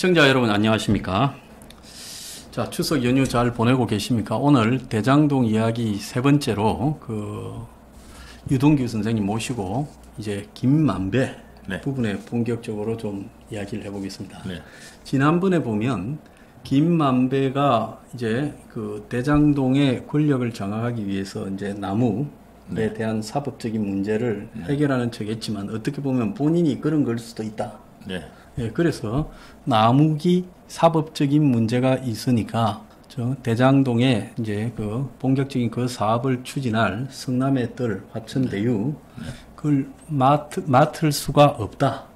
시청자 여러분 안녕하십니까? 자, 추석 연휴 잘 보내고 계십니까? 오늘 대장동 이야기 세 번째로 유동규 선생님 모시고 이제 김만배 네. 부분에 본격적으로 좀 이야기를 해보겠습니다. 네. 지난번에 보면 김만배가 이제 그 대장동의 권력을 장악하기 위해서 이제 나무에 네. 대한 사법적인 문제를 해결하는 척 했지만 어떻게 보면 본인이 그런 걸 수도 있다. 네. 예, 그래서 나무기 사법적인 문제가 있으니까 저 대장동에 이제 그 본격적인 그 사업을 추진할 성남의 뜰 화천대유 그걸 맡을 수가 없다.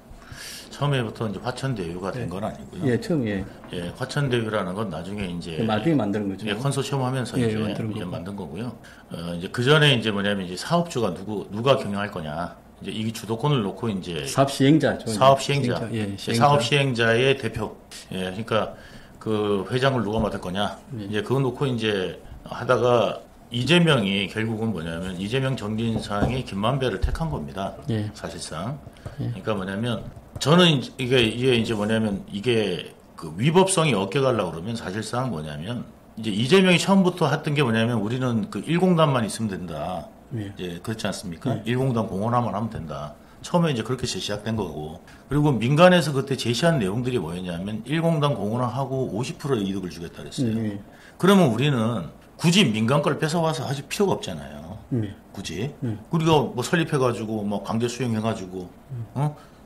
처음에부터 이제 화천대유가 된 건 아니고요. 예, 처음에 예, 화천대유라는 건 나중에 이제 나중에 만드는 거죠. 예, 컨소시엄 하면서 예, 이제 만든 거고요. 이제 그 전에 이제 뭐냐면 이제 사업주가 누가 경영할 거냐. 이제 이 주도권을 놓고 이제 사업 시행자죠. 사업 시행자. 예, 사업 시행자의 대표. 예, 그러니까 그 회장을 누가 맡을 거냐. 이제 그거 놓고 이제 하다가 이재명이 결국은 뭐냐면 이재명 정진상이 김만배를 택한 겁니다. 예. 사실상. 그러니까 뭐냐면 저는 이게 이제 뭐냐면 이게 그 위법성이 어깨가려고 그러면 사실상 뭐냐면 이제 이재명이 처음부터 했던 게 뭐냐면 우리는 그 1공단만 있으면 된다. 예. 이제 그렇지 않습니까? 1공단 공헌하면 하면 된다. 처음에 이제 그렇게 시작된 거고. 그리고 민간에서 그때 제시한 내용들이 뭐였냐면 1공단 공헌하고 50%의 이득을 주겠다 그랬어요. 그러면 우리는 굳이 민간 걸 뺏어와서 하실 필요가 없잖아요. 굳이. 우리가 뭐 설립해가지고 뭐 강제 수용해가지고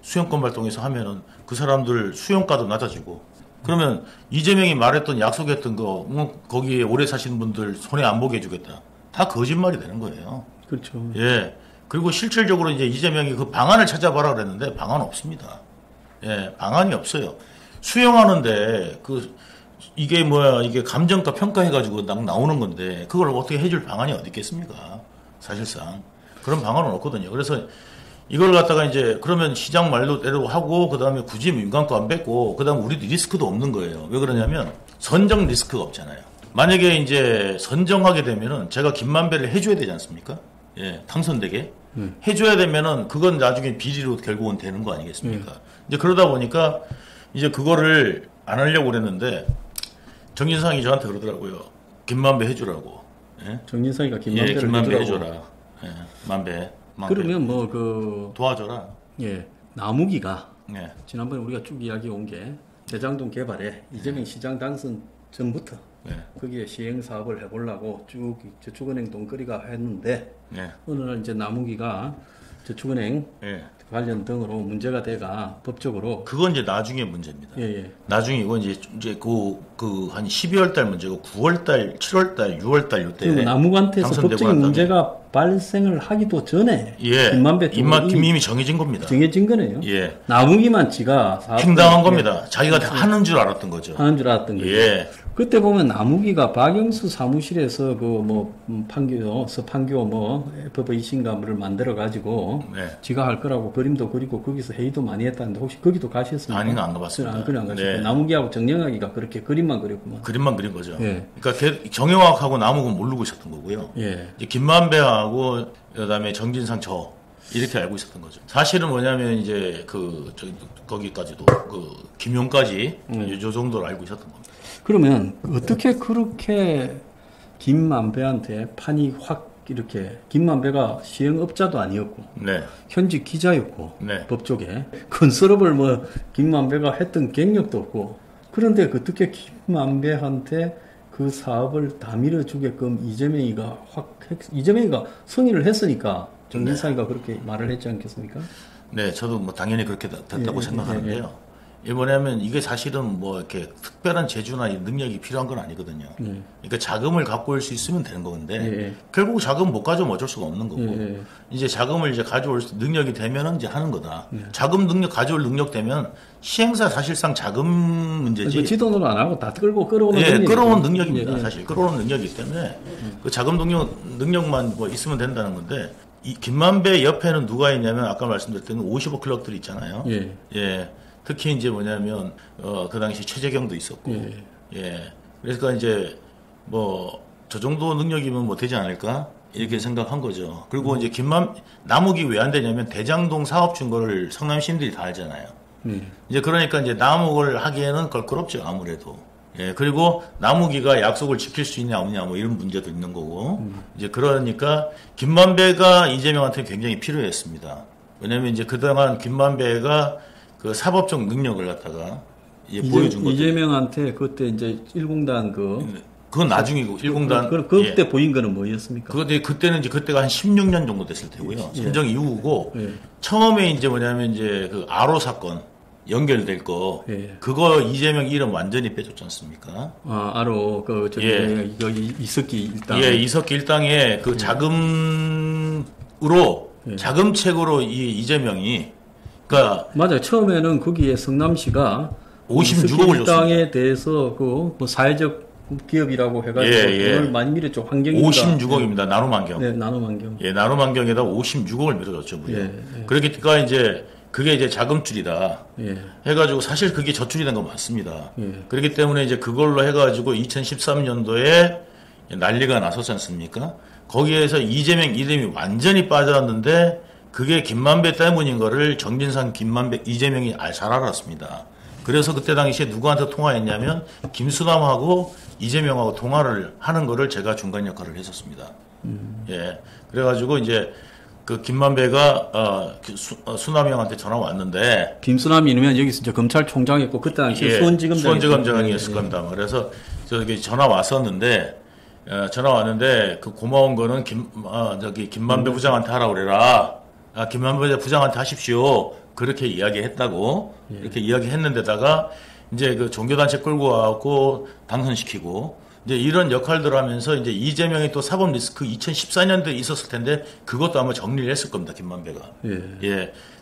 수용권 발동해서 하면은 그 사람들 수용가도 낮아지고. 그러면 이재명이 말했던 약속했던 거 거기에 오래 사신 분들 손해 안 보게 해주겠다. 다 거짓말이 되는 거예요. 그렇죠. 예. 그리고 실질적으로 이제 이재명이 그 방안을 찾아봐라 그랬는데 방안 없습니다. 예, 방안이 없어요. 수용하는데 이게 감정가 평가해가지고 나오는 건데 그걸 어떻게 해줄 방안이 어디 있겠습니까? 사실상 그런 방안은 없거든요. 그래서 이걸 갖다가 이제 그러면 시장 말로대로 하고 그다음에 굳이 민간 거 안 뺏고 그다음 우리도 리스크도 없는 거예요. 왜 그러냐면 선정 리스크가 없잖아요. 만약에 이제 선정하게 되면은 제가 김만배를 해줘야 되지 않습니까? 예, 당선되게 해줘야 되면은 그건 나중에 비리로 결국은 되는 거 아니겠습니까? 이제 그러다 보니까 이제 그거를 안 하려고 그랬는데 정진상이 저한테 그러더라고요. 김만배 해주라고. 예? 정진상이가 김만배를 예, 김만배 해주라고. 해줘라. 예, 만배. 그러면 도와줘라. 예, 나무기가 예. 지난번에 우리가 쭉 이야기 온 게 대장동 개발에 이재명 시장 당선 전부터 거기에 시행 사업을 해보려고 쭉 저축은행 돈거리가 했는데 어느 날 이제 나무기가 저축은행 관련 등으로 문제가 돼가 법적으로 그건 이제 나중에 문제입니다. 예. 나중에 이건 이제 한 12월 달 문제고 9월 달, 7월 달, 6월 달 요때 그리고 나무관태에서 법적인 문제가 발생을 하기도 전에 김만배 이미 정해진 겁니다. 정해진 거네요. 예. 나무기만 지가 팽당한 겁니다. 자기가 하는 줄 알았던 거죠. 하는 줄 알았던 거죠. 예. 그때 보면 나무기가 박영수 사무실에서 서판교 FV신가를 만들어 가지고 지가 할 거라고 그림도 그리고 거기서 회의도 많이 했다는데 혹시 거기도 가셨습니까? 아니는 안 가봤습니다. 안 가셨어요. 나무기하고 정영학이가 그렇게 그림만 그렸구만. 그림만 그린 거죠. 그러니까 정영학하고 나무는 모르고 있었던 거고요. 이제 김만배하고 그다음에 정진상 이렇게 알고 있었던 거죠. 사실은 뭐냐면 이제 거기까지도 김용까지 이 정도로 알고 있었던 겁니다. 그러면 어떻게 그렇게 김만배한테 판이 확 이렇게 김만배가 시행업자도 아니었고 현직 기자였고 법조계 건설업을 김만배가 했던 경력도 없고 그런데 어떻게 김만배한테 그 사업을 다 밀어주게끔 이재명이가 승인을 했으니까 정진상이가 그렇게 말을 했지 않겠습니까? 네, 저도 당연히 그렇게 됐다고 생각하는데요. 뭐냐면 이게 사실은 이렇게 특별한 재주나 능력이 필요한 건 아니거든요. 그러니까 자금을 갖고 올 수 있으면 되는 건데 결국 자금 못 가져오면 어쩔 수가 없는 거고 이제 자금을 이제 가져올 능력이 되면은 이제 하는 거다. 자금 능력 가져올 능력 되면 시행사 사실상 자금 문제지. 지도는 안 하고 다 끌어오는 끌어오는 능력입니다. 사실 끌어오는 능력이기 때문에 그 자금 능력만 있으면 된다는 건데 이 김만배 옆에는 누가 있냐면 아까 말씀드렸던 55 클럽들이 있잖아요. 특히 이제 뭐냐면 그 당시 최재경도 있었고 그러니까 이제 저 정도 능력이면 되지 않을까 이렇게 생각한 거죠. 그리고 이제 나무기 왜 안 되냐면 대장동 사업 준 거를 성남 시민들이 다 알잖아요. 이제 그러니까 이제 남욱을 하기에는 걸거롭죠, 아무래도. 예, 그리고 남욱이가 약속을 지킬 수 있냐 없냐 뭐 이런 문제도 있는 거고. 이제 그러니까 김만배가 이재명한테 굉장히 필요했습니다. 왜냐면 이제 그동안 김만배가 그 사법적 능력을 갖다가 보여준 거죠. 이재명한테 그때 이제 1공단 그건 나중이고 1공단 그때 보인 거는 뭐였습니까? 그때는 이제 그때가 한 16년 정도 됐을 테고요. 선정 이후고 처음에 이제 뭐냐면 이제 그 아로 사건 연결될 거 그거 이재명 이름 완전히 빼줬지 않습니까? 아 아로 여기 이석기 일당 이석기 일당의 그 자금으로 자금책으로 이재명이 그러니까 맞아요. 처음에는 거기에 성남시가 56억을 일당에 대해서 뭐 사회적 기업이라고 해가지고 그걸 많이 밀었죠. 환경이니까. 56억입니다. 나눔환경. 네, 나눔환경. 나눔환경에다 56억을 밀어줬죠. 그러니까 이제 그게 이제 자금줄이다. 해가지고 사실 그게 저출이 된 거 맞습니다. 그렇기 때문에 이제 그걸로 해가지고 2013년도에 난리가 났었지 않습니까? 거기에서 이재명 이름이 완전히 빠져났는데 그게 김만배 때문인 거를 정진상, 김만배, 이재명이 잘 알았습니다. 그래서 그때 당시에 누구한테 통화했냐면 김수남하고 이재명하고 통화를 하는 거를 제가 중간 역할을 했었습니다. 그래가지고 이제 그 김만배가 수남이 형한테 전화 왔는데 김수남이 이면 여기서 이제 검찰총장이었고 그때 당시에 수원지검장이었을 겁니다. 그래서 저기 전화 왔었는데 그 고마운 거는 김만배 부장한테 하라 그래라. 김만배 부장한테 하십시오. 그렇게 이야기했다고 이렇게 이야기했는데다가 이제 그 종교단체 끌고 와갖고 당선시키고 이제 이런 역할들을 하면서 이제 이재명이 또 사법 리스크 2014년도에 있었을 텐데 그것도 아마 정리를 했을 겁니다. 김만배가.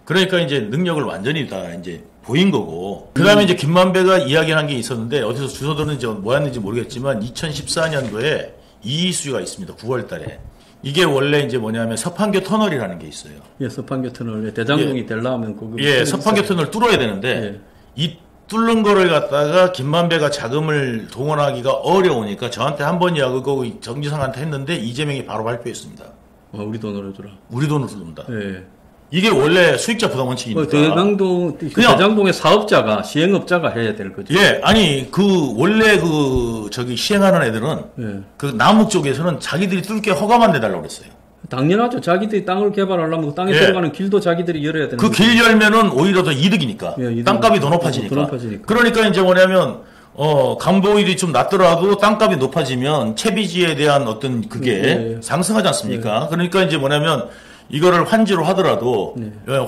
그러니까 이제 능력을 완전히 다 이제 보인 거고. 그 다음에 이제 김만배가 이야기한 게 있었는데 어디서 주워 들었는지 뭐였는지 모르겠지만 2014년도에 이슈가 있습니다. 9월 달에. 이게 원래 이제 뭐냐면 서판교 터널이라는 게 있어요. 서판교 터널. 대장동이 되려면 서판교 터널 뚫어야 되는데 이 뚫는 거를 갖다가 김만배가 자금을 동원하기가 어려우니까 저한테 한 번 이야기하고 정지상한테 했는데 이재명이 바로 발표했습니다. 우리 돈으로 주라. 우리 돈으로 줍니다. 이게 원래 수익자 부담 원칙이니까. 대장동의 사업자가 시행업자가 해야 될 거죠. 아니 원래 시행하는 애들은 그 남욱 쪽에서는 자기들이 뚫게 허가만 내달라고 그랬어요. 당연하죠. 자기들이 땅을 개발하려면 그 땅에 들어가는 길도 자기들이 열어야 되는 그 길 열면은 오히려 더 이득이니까. 땅값이 더 높아지니까. 그러니까 이제 뭐냐면 강보일이 좀 낮더라도 땅값이 높아지면 채비지에 대한 어떤 그게 상승하지 않습니까? 그러니까 이제 뭐냐면 이거를 환지로 하더라도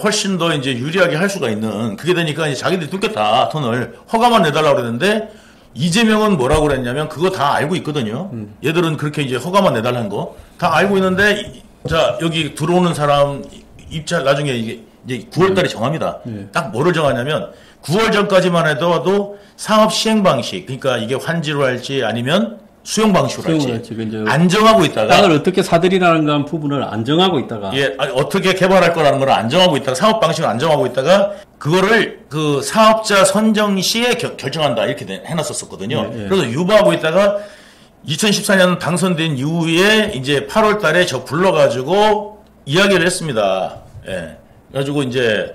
훨씬 더 이제 유리하게 할 수가 있는 그게 되니까 이제 자기들이 뚫겠다 톤을 허가만 내달라고 그랬는데 이재명은 뭐라고 그랬냐면 그거 다 알고 있거든요. 얘들은 그렇게 이제 허가만 내달라는 거 다 알고 있는데 자 여기 들어오는 사람 입찰 나중에 이게 이제 9월달에 정합니다. 딱 뭐를 정하냐면 9월 전까지만 해도 사업 시행 방식 그러니까 이게 환지로 할지 아니면 수용 방식으로 할지 안 정하고 있다가 땅을 어떻게 사들이라는 부분을 안 정하고 있다가 어떻게 개발할 거라는 걸 안 정하고 있다가 사업 방식을 안 정하고 있다가 그거를 그 사업자 선정 시에 결정한다 이렇게 해놨었거든요. 그래서 유보하고 있다가 2014년 당선된 이후에 이제 8월 달에 저 불러가지고 이야기를 했습니다. 그래가지고 이제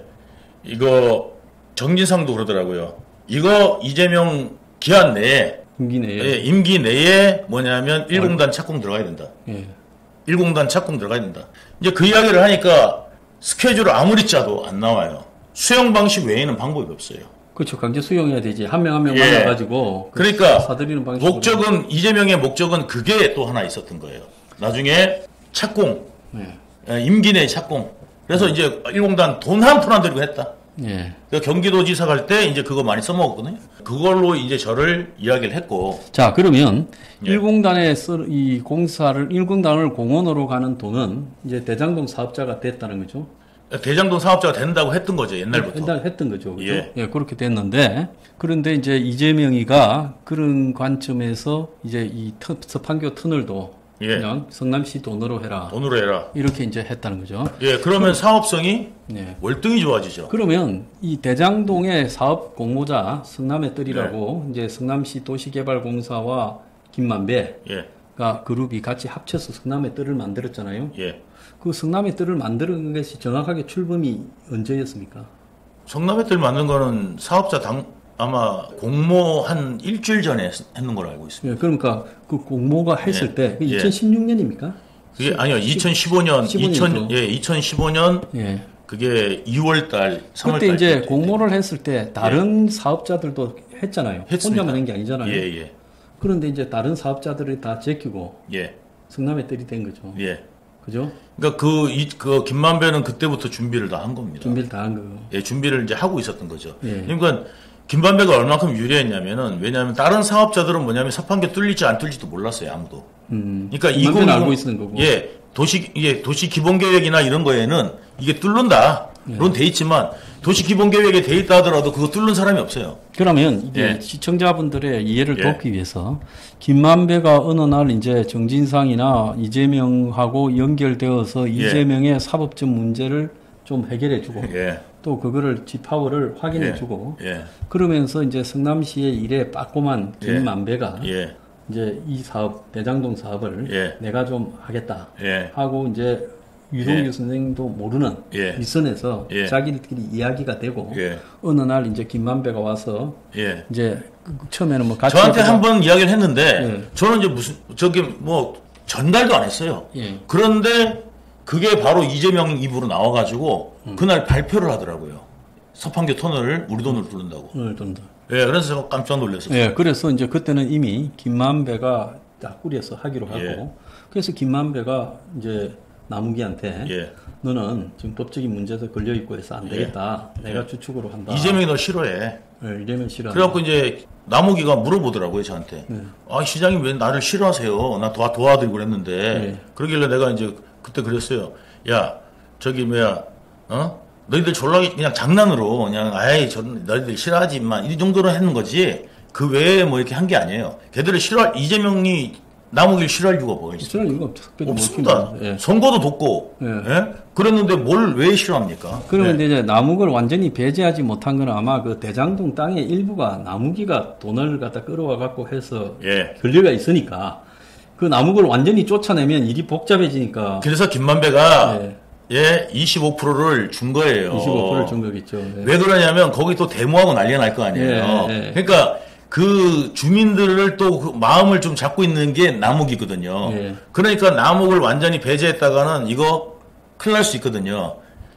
이거 정진상도 그러더라고요. 이거 이재명 기한 내에 임기 내에 뭐냐면 1공단 착공 들어가야 된다. 1공단 착공 들어가야 된다. 이제 그 이야기를 하니까 스케줄을 아무리 짜도 안 나와요. 수용 방식 외에는 방법이 없어요. 그렇죠. 강제 수용해야 되지. 한 명 한 명 만나가지고. 그러니까 사들이는 방식으로. 이재명의 목적은 그게 또 하나 있었던 거예요. 나중에 착공. 임기 내에 착공. 그래서 이제 1공단 돈 한 푼 안 들이고 했다. 그 경기도지사 갈 때 이제 그거 많이 써먹었거든요. 그걸로 이제 저를 이야기를 했고. 자, 그러면 1공단에 이 공사를 1공단을 공원으로 가는 돈은 이제 대장동 사업자가 됐다는 거죠. 대장동 사업자가 된다고 했던 거죠, 옛날부터. 했던 거죠. 그렇죠? 그렇게 됐는데 그런데 이제 이재명이가 그런 관점에서 이제 이 서판교 터널도 그냥 성남시 돈으로 해라. 이렇게 이제 했다는 거죠. 그러면 사업성이 월등히 좋아지죠. 그러면 이 대장동의 사업 공모자 성남의 뜰이라고 이제 성남시 도시개발공사와 김만배가 그룹이 같이 합쳐서 성남의 뜰을 만들었잖아요. 그 성남의 뜰을 만드는 것이 정확하게 출범이 언제였습니까? 성남에들 만든 거는 사업자 아마 공모 한 일주일 전에 했는 걸로 알고 있습니다. 예, 그러니까 그 공모가 했을 때 2016년입니까? 그게 아니요, 2015년, 2015년 예. 그게 2월 달, 3월 그때 달 이제 공모를 했을 때 다른 사업자들도 했잖아요. 했습니다. 혼자만 한 게 아니잖아요. 예. 그런데 이제 다른 사업자들이 다 제끼고 성남에 들이 된 거죠. 그죠? 그러니까 그 김만배는 그때부터 준비를 다 한 겁니다. 준비를 다 한 거예요. 예, 준비를 이제 하고 있었던 거죠. 그러니까 김만배가 얼마큼 유리했냐면은, 왜냐하면 다른 사업자들은 뭐냐면 서판교 뚫릴지 안 뚫릴지도 몰랐어요, 아무도. 그러니까 이거 알고 있는 거고. 도시 기본 계획이나 이런 거에는 이게 뚫는다. 론 돼 있지만 도시 기본 계획에 돼 있다 하더라도 그거 뚫는 사람이 없어요. 그러면 이게 시청자분들의 이해를 돕기 위해서 김만배가 어느 날 이제 정진상이나 이재명하고 연결되어서 이재명의 사법적 문제를 좀 해결해주고 또 그거를 지파워를 확인해주고 그러면서 이제 성남시의 일에 빠꼼한 김만배가 이제 이 사업 대장동 사업을 내가 좀 하겠다 하고 이제 유동규 선생님도 모르는 윗선에서 자기들끼리 이야기가 되고 어느 날 이제 김만배가 와서 이제 처음에는 뭐 같이 저한테 한번 이야기를 했는데 저는 이제 저기 뭐 전달도 안 했어요. 그런데 그게 바로 이재명 입으로 나와가지고 그날 발표를 하더라고요. 서판교 터널을 우리 돈으로 뚫는다고. 그래서 제가 깜짝 놀랐었어요. 그래서 이제 그때는 이미 김만배가 딱 꾸려서 하기로 하고 그래서 김만배가 이제 나무기한테 너는 지금 법적인 문제도 걸려있고 해서 안 되겠다. 내가 주축으로 한다. 이재명이 너 싫어해. 이재명 싫어한다. 그래갖고 이제 나무기가 물어보더라고요, 저한테. 시장님 왜 나를 싫어하세요? 나 도와드리고 그랬는데. 그러길래 내가 이제 그때 그랬어요. 야, 저기 너희들 졸라 그냥 장난으로 그냥 너희들 싫어하지 만 이 정도로 했는 거지. 그 외에 뭐 이렇게 한 게 아니에요. 걔들을 이재명이 나무길 싫어할 이유가 뭐가 있어요? 싫어할 이유가 없습니다. 선거도 돕고, 그랬는데 뭘 왜 싫어합니까? 그러면 이제 나무를 완전히 배제하지 못한 건 아마 그 대장동 땅의 일부가 나무기가 돈을 갖다 끌어와 갖고 해서 권리가 있으니까 그 나무를 완전히 쫓아내면 일이 복잡해지니까. 그래서 김만배가 25%를 준 거예요. 25%를 준 거겠죠. 왜 그러냐면 거기 또 데모하고 난리가 날 거 아니에요. 그러니까 그 주민들을 또 그 마음을 좀 잡고 있는 게 나무기거든요. 그러니까 나무를 완전히 배제했다가는 이거 큰일 날 수 있거든요.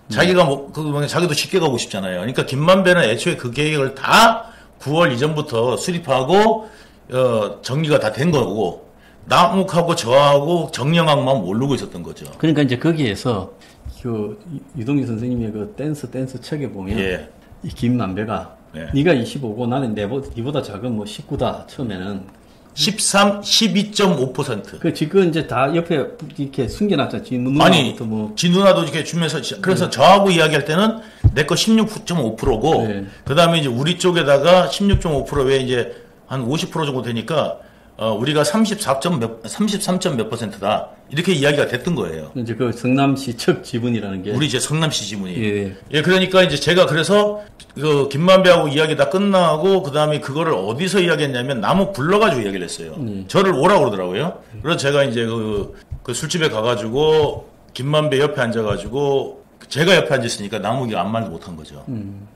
자기가 자기도 쉽게 가고 싶잖아요. 그러니까 김만배는 애초에 그 계획을 다 9월 이전부터 수립하고 정리가 다 된 거고 남욱하고 저하고 정영학만 모르고 있었던 거죠. 그러니까 이제 거기에서 그 유동규 선생님의 그 댄스 책에 보면 이 김만배가 네가 25고 나는 니보다 작은 19다 처음에는 12.5%. 그 지금 이제 다 옆에 이렇게 숨겨놨잖아. 지 누나도 이렇게 주면서 그래서 저하고 이야기할 때는 내 거 16.5%고 그다음에 이제 우리 쪽에다가 16.5% 외에 이제 한 50% 정도 되니까 우리가 33점 몇 %다. 이렇게 이야기가 됐던 거예요. 이제 그 성남시 측 지분이라는 게. 우리 이제 성남시 지분이. 그러니까 이제 제가 그래서 그 김만배하고 이야기 다 끝나고 그 다음에 그거를 어디서 이야기했냐면 나무 불러가지고 이야기를 했어요. 저를 오라고 그러더라고요. 그래서 제가 이제 그 술집에 가가지고 김만배 옆에 앉아가지고 제가 옆에 앉았으니까 나무기가 아무 말도 못한 거죠.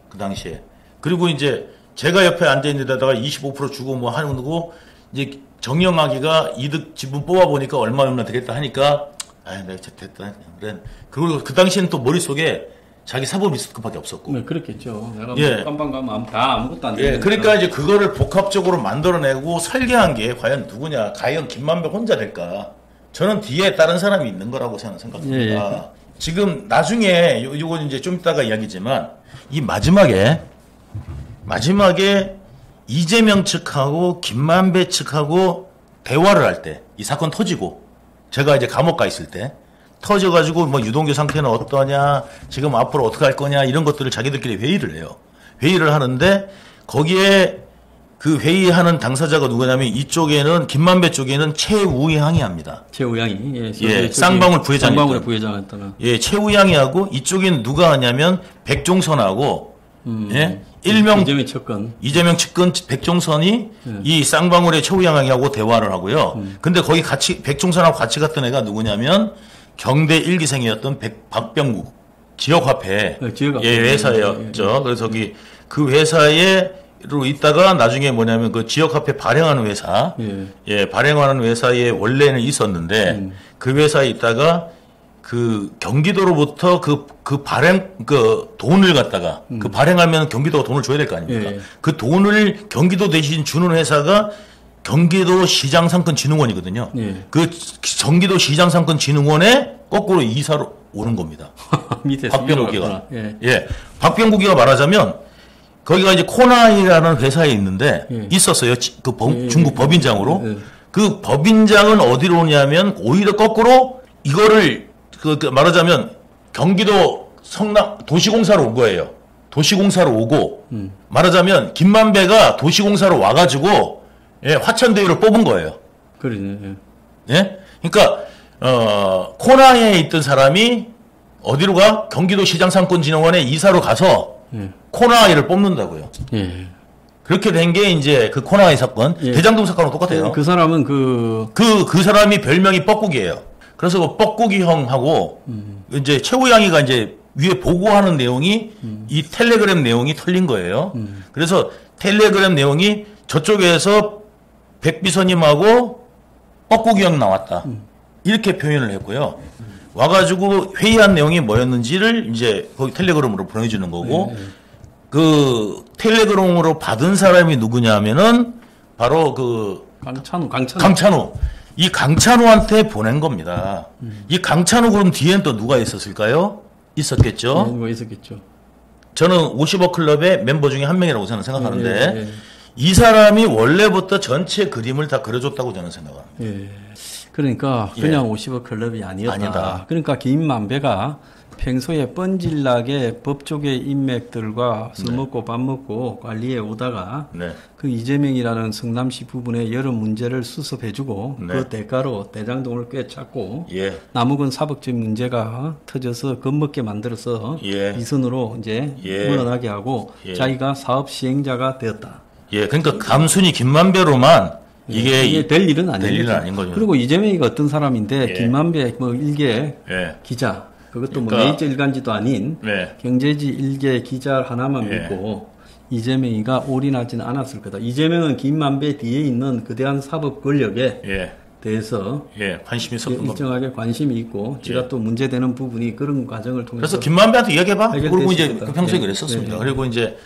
그 당시에. 그리고 이제 제가 옆에 앉아있는 데다가 25% 주고 뭐 하는 거고 이제 정영학이가 이득 지분 뽑아보니까 얼마 되겠다 하니까, 내가 됐다. 그래. 그리고 그 당시에는 또 머릿속에 자기 사법 리스크밖에 없었고. 네, 그렇겠죠. 내가 깜방 가면 다 아무것도 안 되니까. 그러니까 이제 그거를 복합적으로 만들어내고 설계한 게 과연 누구냐. 과연 김만배 혼자 될까. 저는 뒤에 다른 사람이 있는 거라고 저는 생각합니다. 지금 나중에, 요건 이제 좀 이따가 이야기지만, 이 마지막에 이재명 측하고 김만배 측하고 대화를 할 때, 이 사건 터지고, 제가 이제 감옥 가 있을 때, 터져가지고 뭐 유동규 상태는 어떠냐, 지금 앞으로 어떻게 할 거냐, 이런 것들을 자기들끼리 회의를 해요. 회의를 하는데, 거기에 그 회의하는 당사자가 누구냐면 이쪽에는, 김만배 쪽에는 최우향이 합니다. 최우향이? 쌍방울 부회장. 쌍방울의 부회장했다는. 최우향이 하고, 이쪽에는 누가 하냐면 백종선하고, 일명 이재명 측근 백종선이 이 쌍방울의 최우양하고 대화를 하고요. 근데 거기 같이 백종선하고 같이 갔던 애가 누구냐면 경대 1기생이었던 박병국 지역화폐 지역화폐. 예, 회사였죠. 그래서 그 회사에로 있다가 나중에 뭐냐면 그 지역화폐 발행하는 회사, 예, 발행하는 회사에 원래는 있었는데 그 회사에 있다가 그 경기도로부터 그 발행 그 돈을 갖다가 그 발행하면 경기도가 돈을 줘야 될 거 아닙니까? 그 돈을 경기도 대신 주는 회사가 경기도 시장상권진흥원이거든요. 그 경기도 시장상권진흥원에 거꾸로 이사로 오는 겁니다. 박병국이가. 예. 박병국이가 말하자면 거기가 이제 코나이라는 회사에 있는데 있었어요. 그 중국 법인장으로. 그 법인장은 어디로 오냐면 오히려 거꾸로 이거를 그 말하자면 경기도 성남 도시공사로 온 거예요. 도시공사로 오고 말하자면 김만배가 도시공사로 와가지고 예, 화천대유를 뽑은 거예요. 그러네. 예? 그러니까 코나이에 있던 사람이 어디로 가? 경기도 시장상권진흥원에 이사로 가서 코나이를 뽑는다고요. 예. 그렇게 된 게 이제 그 코나이 사건, 대장동 사건하고 똑같아요. 그 사람은 그 사람이 별명이 뻐꾸기예요. 그래서 그 뻐꾸기 형하고 이제 최우양이가 이제 위에 보고하는 내용이 이 텔레그램 내용이 털린 거예요. 그래서 텔레그램 내용이 저쪽에서 백비서님하고 뻐꾸기 형 나왔다. 이렇게 표현을 했고요. 와가지고 회의한 내용이 뭐였는지를 이제 거기 텔레그램으로 보내주는 거고 그 텔레그램으로 받은 사람이 누구냐면은 바로 그 강찬우. 이 강찬우한테 보낸 겁니다. 이 강찬우 그럼 뒤엔 또 누가 있었을까요? 있었겠죠. 누가 있었겠죠. 저는 50억 클럽의 멤버 중에 한 명이라고 저는 생각하는데 이 사람이 원래부터 전체 그림을 다 그려줬다고 저는 생각합니다. 그러니까 그냥 50억 클럽이 아니다. 그러니까 김만배가 평소에 뻔질나게 법조계 인맥들과 술 먹고 밥 먹고 관리해 오다가 그 이재명이라는 성남시 부분의 여러 문제를 수습해주고 그 대가로 대장동을 꿰찼고 남욱은 사법적 문제가 터져서 겁먹게 만들어서 이선으로 이제 물러나게 하고 자기가 사업 시행자가 되었다. 그러니까 단순히 김만배로만 이게 될 일은 아닌 거죠. 그리고 이재명이가 어떤 사람인데 김만배 뭐 일개 기자 그것도 그러니까, 뭐 네이처 일간지도 아닌 경제지 일개 기자 하나만 믿고 이재명이가 올인하지는 않았을 거다. 이재명은 김만배 뒤에 있는 거대한 사법 권력에 대해서 관심이 있었던 겁니다. 일정하게 관심이 있고 지가 또 문제되는 부분이 그런 과정을 통해서 그래서 김만배한테 이야기해봐. 그리고 이제 그 평소에 그랬었습니다. 그리고 이제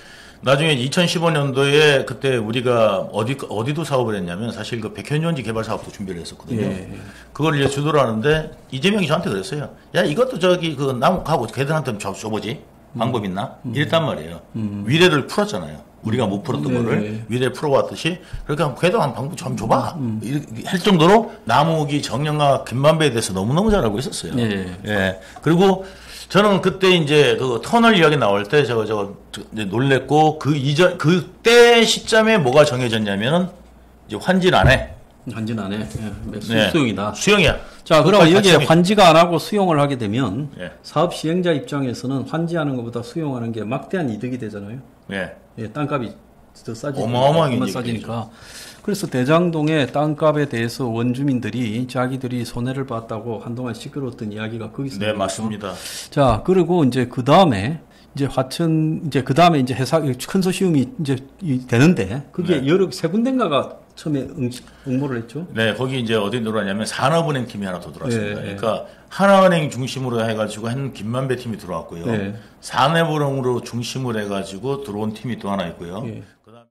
나중에 2015년도에 그때 우리가 어디도 사업을 했냐면 사실 그 백현전지 개발 사업도 준비를 했었거든요. 그걸 이제 주도를 하는데 이재명이 저한테 그랬어요. 야, 이것도 저기 그 남욱하고 걔들한테 좀 줘보지. 방법 있나? 이랬단 말이에요. 위례를 풀었잖아요. 우리가 못 풀었던 거를 위례 풀어왔듯이 그러니까 걔도 한 방법 좀 줘봐. 이렇게 할 정도로 남욱이 정영학 김만배에 대해서 너무너무 잘 알고 있었어요. 그리고 저는 그때 이제 그 터널 이야기 나올 때 저거 놀랬고 그때 시점에 뭐가 정해졌냐면은 이제 환진 안 해. 수용이다. 수용이야. 자, 그럼 여기에 환지가 안 하고 수용을 하게 되면 사업 시행자 입장에서는 환지하는 것보다 수용하는 게 막대한 이득이 되잖아요. 땅값이 더 어마어마하게 싸지니까. 그래서 대장동의 땅값에 대해서 원주민들이 자기들이 손해를 봤다고 한동안 시끄러웠던 이야기가 거기서. 네, 맞습니다. 자, 그리고 이제 그 다음에 이제 그 다음에 이제 회사, 컨소시엄이 이제 되는데 그게 여러 세 군데인가가 처음에 응모를 했죠. 거기 이제 어디 들어왔냐면 산업은행 팀이 하나 더 들어왔습니다. 그러니까 하나은행 중심으로 해가지고 한 김만배 팀이 들어왔고요. 산업은행으로 중심으로 해가지고 들어온 팀이 또 하나 있고요. 그다음